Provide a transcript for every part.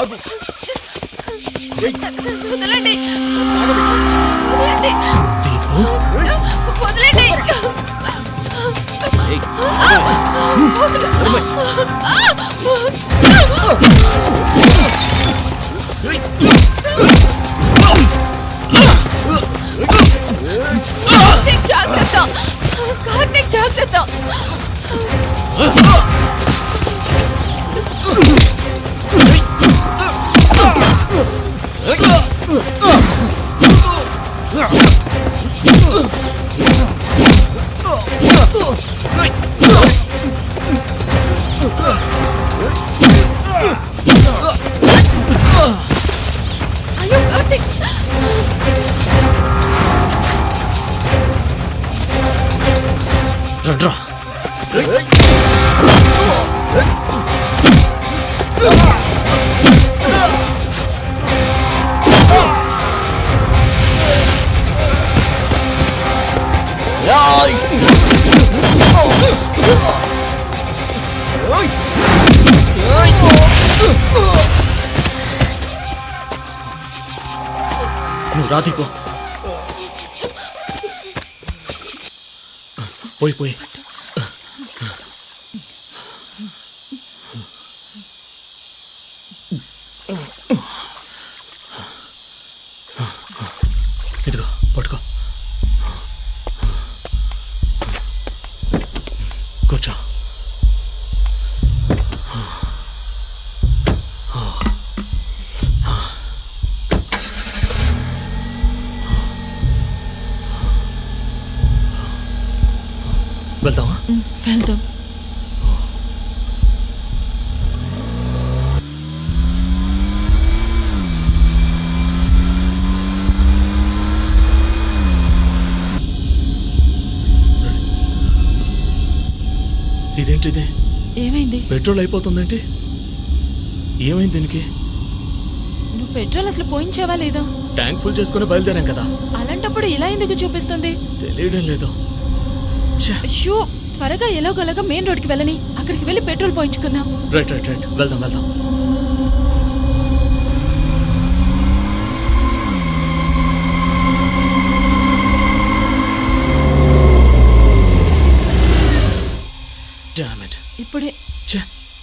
వదలండి వదలండి జాగ్రత్త కార్తీక్ జాగ్రత్త అయ్యో కార్తీక్ రా నువ్వు రాధిపో పోయి పోయి ఇదిగో పట్టుకో కూర్చో వెళ్దామా వెళ్దాం ఇదేంటిది ఏమైంది పెట్రోల్ అయిపోతుందేంటి ఏమైంది దీనికి నువ్వు పెట్రోల్ అసలు పోయించావా లేదా ట్యాంక్ ఫుల్ చేసుకుని బయలుదేరాం కదా అలాంటప్పుడు ఇలా ఎందుకు చూపిస్తుంది తెలియడం లేదు అయ్యో త్వరగా ఎలాగోలాగా మెయిన్ రోడ్కి వెళ్ళని అక్కడికి వెళ్ళి పెట్రోల్ పోయించుకుందాం రైట్ రైట్ రైట్ వెళ్దాం వెళ్దాం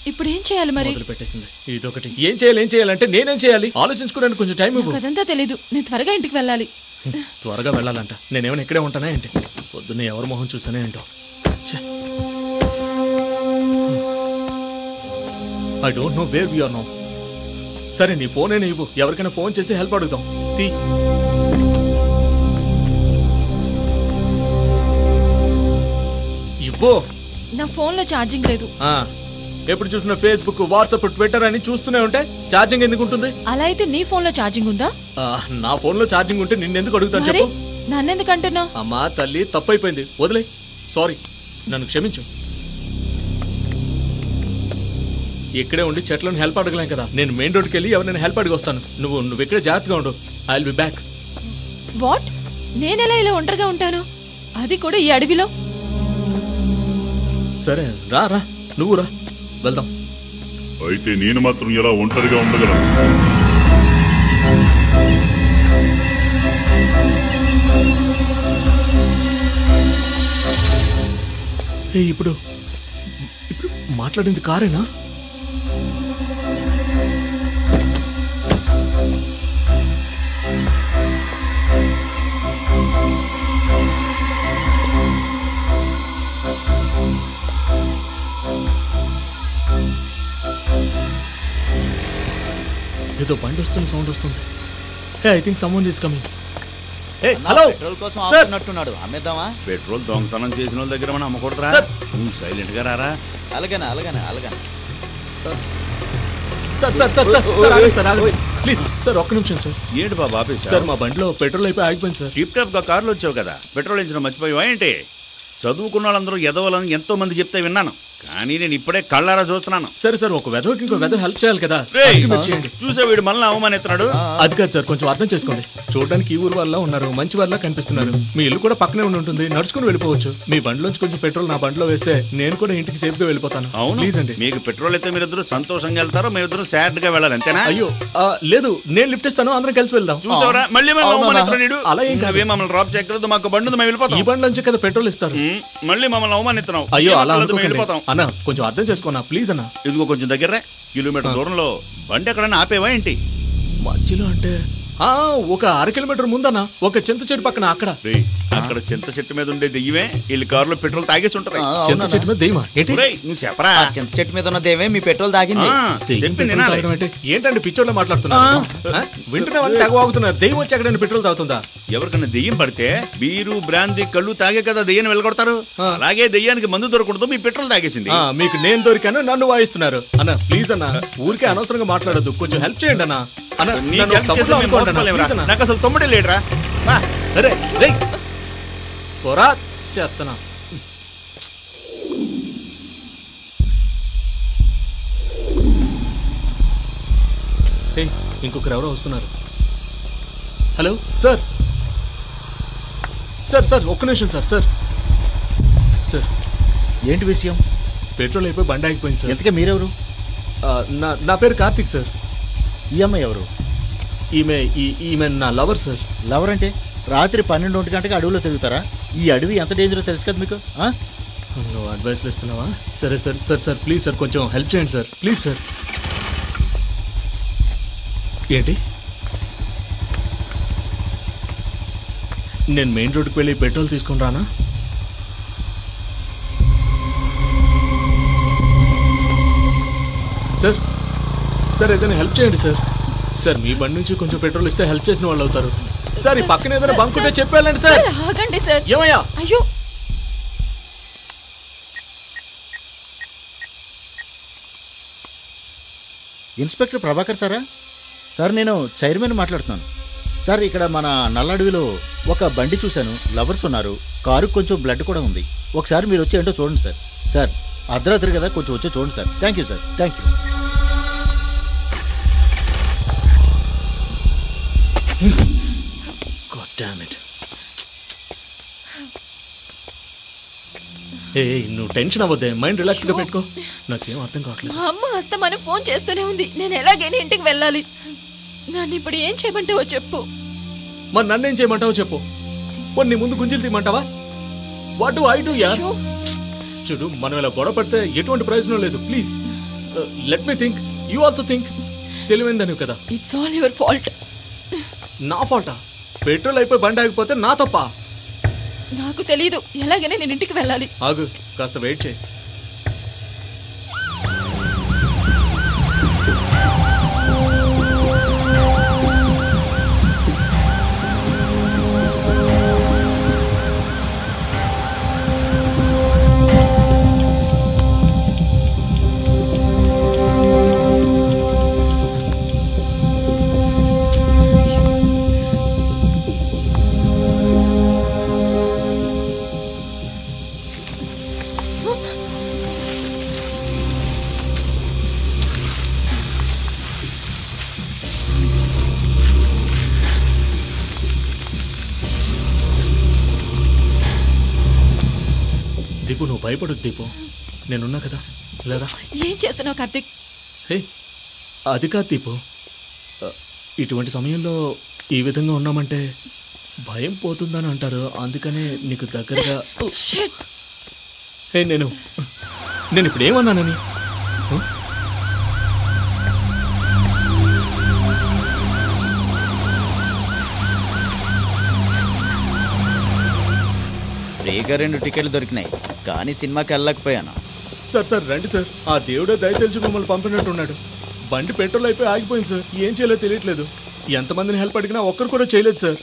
ఇప్పుడు ఏం చేయాలి మరి పెట్టేసింది ఇదొకటి ఏం చేయాలంటే నేనేం చేయాలి ఆలోచించుకోవడానికి కొంచెం టైం ఇవ్వు అదంతా తెలీదు నేను త్వరగా ఇంటికి వెళ్ళాలి త్వరగా వెళ్ళాలంట నేనేమైనా ఇక్కడే ఉంటానా ఏంటి పొద్దున్నే ఎవరి మొహం చూసానే ఏంటో I don't know where we are no సరే నీ ఫోన్ అయినా ఇవ్వు ఎవరికైనా ఫోన్ చేసి హెల్ప్ అడుగుదాం తీ ఇవ్వు నా ఫోన్ లో ఛార్జింగ్ లేదు ఎప్పుడు చూసిన ఫేస్బుక్ వాట్సాప్ ట్విట్టర్ అని చూస్తూనే ఉంటే ఛార్జింగ్ ఎందుకు ఉంటుంది అలా అయితే నీ ఫోన్ లో ఛార్జింగ్ ఉందా నా ఫోన్ లో ఛార్జింగ్ ఉంటే నిన్నెందుకు అడుగుతాను చెప్పు నన్నెందుకు అంటున్నా అమ్మా తల్లి తప్పైపోయింది వదిలే సారీ నన్ను క్షమించు ఇక్కడే ఉండి చెట్లను హెల్ప్ అడగలేం కదా నేను మెయిన్ రోడ్కి వెళ్ళి ఎవరైనా హెల్ప్ అడిగి వస్తాను నువ్వు ఇక్కడే జాగ్రత్తగా ఉండు I will be back what నేనెలా ఇలా ఒంటరిగా ఉంటాను అది కూడా ఈ అడవిలో సరే రా రా నువ్వు రా వెళ్దాం అయితే నేను మాత్రం ఎలా ఒంటరిగా ఉండగలను ఇప్పుడు మాట్లాడింది కారేనా ఏదో బండి వస్తున్న సౌండ్ వస్తుంది I think someone is coming hello petrol కోసం ఆపుతున్నట్టున్నాడు అమ్మేద్దామా పెట్రోల్ దొంగతనం చేసిన వాళ్ళ దగ్గర మనం అమ్మకూడదురా నువ్వు సైలెంట్ గా రారా అలాగనే సార్ ప్లీజ్ సార్ ఒక్క నిమిషం సార్ ఏంటి బాబు ఆపేసి సార్ మా బండిలో పెట్రోల్ అయిపోయి ఆగిపోయింది సార్ టిప్ టాప్ గా కార్లో వచ్చావు కదా పెట్రోల్ ఇంచిన మర్చిపోయావా ఏంటి చదువుకున్న వాళ్ళందరూ ఎదవాలని ఎంతో మంది చెప్తే విన్నాను కానీ నేను ఇప్పుడే కళ్ళారా చూస్తున్నాను. సరే సార్, ఒక వెధవకి ఇంకో వెధవ హెల్ప్ చేయాలి కదా. చేయండి. చూసా వీడు మనల్ని అవమానిస్తున్నాడు. అది కాదు సార్, కొంచెం అర్థం చేసుకోండి. చూడడానికి ఈ ఊరు వల్ల ఉన్నారు, మంచి వాళ్ళ కనిపిస్తున్నారు. మీ ఇల్లు కూడా పక్కనే ఉంటుంది, నడుచుకుని వెళ్ళిపోవచ్చు. మీ బండిలోంచి కొంచెం పెట్రోల్ నా బండిలో వేస్తే నేను కూడా ఇంటికి సేఫ్ గా వెళ్ళిపోతాను. అవును ప్లీజ్ అండి. మీకు పెట్రోల్ అయితే మీరిద్దరు సంతోషంగా వెళ్తారో మేమిద్దరు సాడ్ గా వెళ్ళాలి, అంతేనా? అయ్యో లేదు, నేను లిఫ్ట్ ఇస్తాను, అందరం కలిసి వెళ్దాం. చూసావరా మళ్ళీ అలా ఏం కాదు, మమ్మల్ని డ్రాప్ చేయగలదు, మాకు బండి మేము వెళ్ళిపోతాం. ఈ బండి నుంచి కదా పెట్రోల్ ఇస్తారు. మళ్ళీ మమ్మల్ని అవమానిస్తున్నావు. అయ్యో అలా వెళ్ళిపోతాం అన్న, కొంచెం అర్థం చేసుకోనా ప్లీజ్ అన్న. ఇదిగో కొంచెం దగ్గర కిలోమీటర్ దూరంలో బండి ఎక్కడైనా ఆపేవా ఏంటి? మధ్యలో అంటే ఒక 1/2 కిలోమీటర్ ముందన్న ఒక చింత చెట్టు పక్కన. అక్కడ చింత చెట్టు మీద ఉండే దెయ్యమే వీళ్ళు కారులో పెట్రోల్ తాగేసి ఉంటారు. చింత చెట్టు మీద దెయ్యమా ఏంటి? నువ్వు చెప్పరా? చింత చెట్టు మీద ఉన్న దేవే మీ పెట్రోల్ తాగింది. ఏంటండి పిచ్చోళ్ళ మాట్లాడుతున్నారు? వింటున్నామని తెగవాగుతున్నారు. దెయ్యం వచ్చి ఎక్కడైనా పెట్రోల్ తాగుతుందా? ఎవరికైనా దెయ్యం పడితే బీరు బ్రాంతి కళ్ళు తాగే కదా దెయ్యాన్ని వెళ్ళగొడతారు. అలాగే దెయ్యానికి మందు దొరకకూడదు, మీ పెట్రోల్ తాగేసింది. మీకు నేను దొరికాను, నన్ను వాయిస్తున్నారు. అన్న ప్లీజ్ అన్న, ఊరికే అనవసరంగా మాట్లాడద్దు, కొంచెం హెల్ప్ చేయండి అన్న. నాకు అసలు తమ్ముడే లేడరా. పొరా చేస్తున్నా. ఇంకొకరు ఎవరో వస్తున్నారు. హలో సార్, సార్ సార్ ఒక్క నిమిషం సార్. సార్ సార్ ఏంటి విషయం? పెట్రోల్ అయిపోయి బండి ఆగిపోయింది సార్. ఎంతగా మీరెవరు? నా పేరు కార్తిక్ సార్. ఈ అమ్మాయి ఎవరు? ఈమె నా లవర్ సార్. లవర్ అంటే రాత్రి 12 గంటకి అడవిలో తిరుగుతారా? ఈ అడవి ఎంత డేంజరో తెలుసు కదా మీకు. నువ్వు అడ్వైస్లు ఇస్తున్నావా? సరే sir. Sir sir please sir, కొంచెం హెల్ప్ చేయండి సార్ ప్లీజ్ సార్. ఏంటి, నేను మెయిన్ రోడ్డుకి వెళ్ళి పెట్రోల్ తీసుకుని రానా? సార్ సార్ ఏదైనా హెల్ప్ చేయండి సార్. సార్ మీ బండి నుంచి కొంచెం పెట్రోల్ ఇస్తే హెల్ప్ చేసిన వాళ్ళు అవుతారు. సార్ ఈ పక్కన ఏదైనా బంక్ ఉంటే చెప్పాలండి సార్. ఆగండి సార్. ఏమయ్యా? అయ్యో ఇన్స్పెక్టర్ ప్రభాకర్ సారా? సార్ నేను చైర్మన్ మాట్లాడుతున్నాను. సార్ ఇక్కడ మన నల్లడవిలో ఒక బండి చూశాను, లవర్స్ ఉన్నారు, కారు కొంచెం బ్లడ్ కూడా ఉంది. ఒకసారి మీరు వచ్చి ఏంటో చూడండి సార్. సార్ అర్ధరాత్రి కదా, కొంచెం వచ్చి చూడండి sir. Thank you sir. Thank you. God damn it. నువ్వు టెన్షన్ అవ్వద్దే, మైండ్ రిలాక్స్ గా పెట్టుకో. నాకేం అర్థం కావట్లేదు. మా అమ్మ అస్తమానం ఫోన్ చేస్తూనే ఉంది. నేను ఎలాగైనా ఇంటికి వెళ్ళాలి. నన్ను ఇప్పుడు ఏం చేయమంటావో చెప్పు. మరి నన్నేం చేయమంటావో చెప్పు. నీ ముందు గుంజలు తీయమంటావా? వాట్ డు ఐ డు యార్? చూడు, మనం ఇలా గొడవ పడితే ఎటువంటి ప్రయోజనం లేదు. Please let me think, you also think. తెలివైందని కదా. It's all your fault. నా ఫాల్టా? పెట్రోల్ అయిపోయి బండి ఆగిపోతే నా తప్ప? నాకు తెలీదు. ఎలాగైనా నేను ఇంటికి వెళ్ళాలి. ఆగు, కాస్త వెయిట్ చేయి. దీపు, నువ్వు భయపడొద్దు దీపు, నేనున్నా కదా. లేదా ఏం చేస్తున్నావు కార్తిక్? హే అది కాదు దీపు, ఇటువంటి సమయంలో ఈ విధంగా ఉన్నామంటే భయం పోతుందని అంటారు. అందుకనే నీకు దగ్గరగా. హే నేను ఇప్పుడు ఏమన్నానని? ఫ్రీగా 2 టికెట్లు దొరికినాయి, కానీ సినిమాకి వెళ్ళలేకపోయాను. సార్ సార్ రండి సార్. ఆ దేవుడే దయ తెలిసి మమ్మల్ని పంపినట్టున్నాడు. బండి పెట్రోల్ అయిపోయి ఆగిపోయింది సార్. ఏం చేయలేదో తెలియట్లేదు. ఎంతమందిని హెల్ప్ అడిగినా ఒక్కరు కూడా చేయలేదు సార్.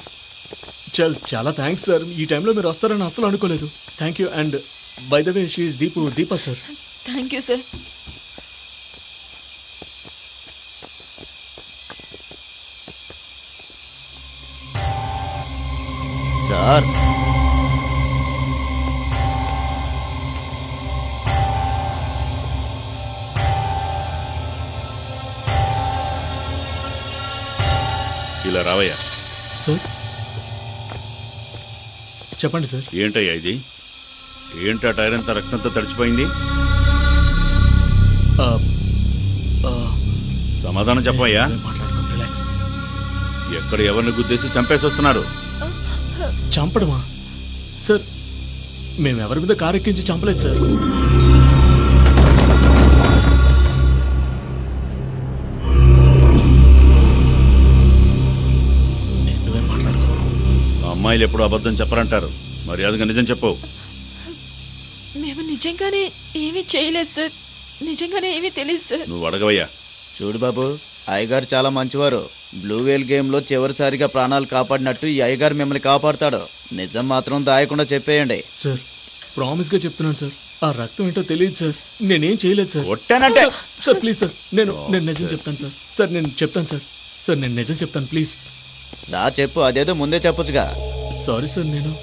చాలా థ్యాంక్స్ సార్. ఈ టైంలో మీరు వస్తారని అసలు అనుకోలేదు. Thank you. And by the way, she is Deepa sir. Thank you sir. ఇలా రావయ్యా. సార్ చెప్పండి సార్. ఏంటయ్యా ఇది? ఏంటా టైర్ అంతా రక్తంతో తడిచిపోయింది? ఆ, ఆ, సమాధానం చెప్పయ్యా. మాట్లాడుకోండి, రిలాక్స్. ఎక్కడ ఎవరిని గుద్దేసి చంపేసి వస్తున్నారు? చంపడమా సార్? మేమెవరి మీద కారు ఎక్కించి చంపలేదు సార్. నువ్వేం మాట్లాడుకో. అమ్మాయిలు ఎప్పుడు అబద్ధం చెప్పరంటారు. మర్యాదగా నిజం చెప్పు. మేము నిజంగానే ఏమీ చేయలేదు సార్. నిజంగానే ఏమీ తెలియదు సార్. నువ్వు అడగవయ్యా. చూడు బాబు, అయ్యగారు చాలా మంచివారు. బ్లూ వేల్ గేమ్ లో చివరిసారిగా ప్రాణాలు కాపాడినట్టు ఈ అయ్యగారు మిమ్మల్ని కాపాడుతాడు. నిజం మాత్రం దాయకుండా చెప్పేయండి. సార్ ప్రామిస్ గా చెప్తున్నాను సార్, ఆ రక్తం ఏంటో తెలియదు సార్. నేనేం చేయలేదు సార్. కొట్టానంటే సార్ ప్లీజ్ సార్, నేను నిజం చెప్తాను సార్. సార్ నేను చెప్తాను సార్. సార్ నేను నిజం చెప్తాను ప్లీజ్. రా చెప్పు, అదేదో ముందే చెప్పొచ్చుగా. సారీ సార్, నేను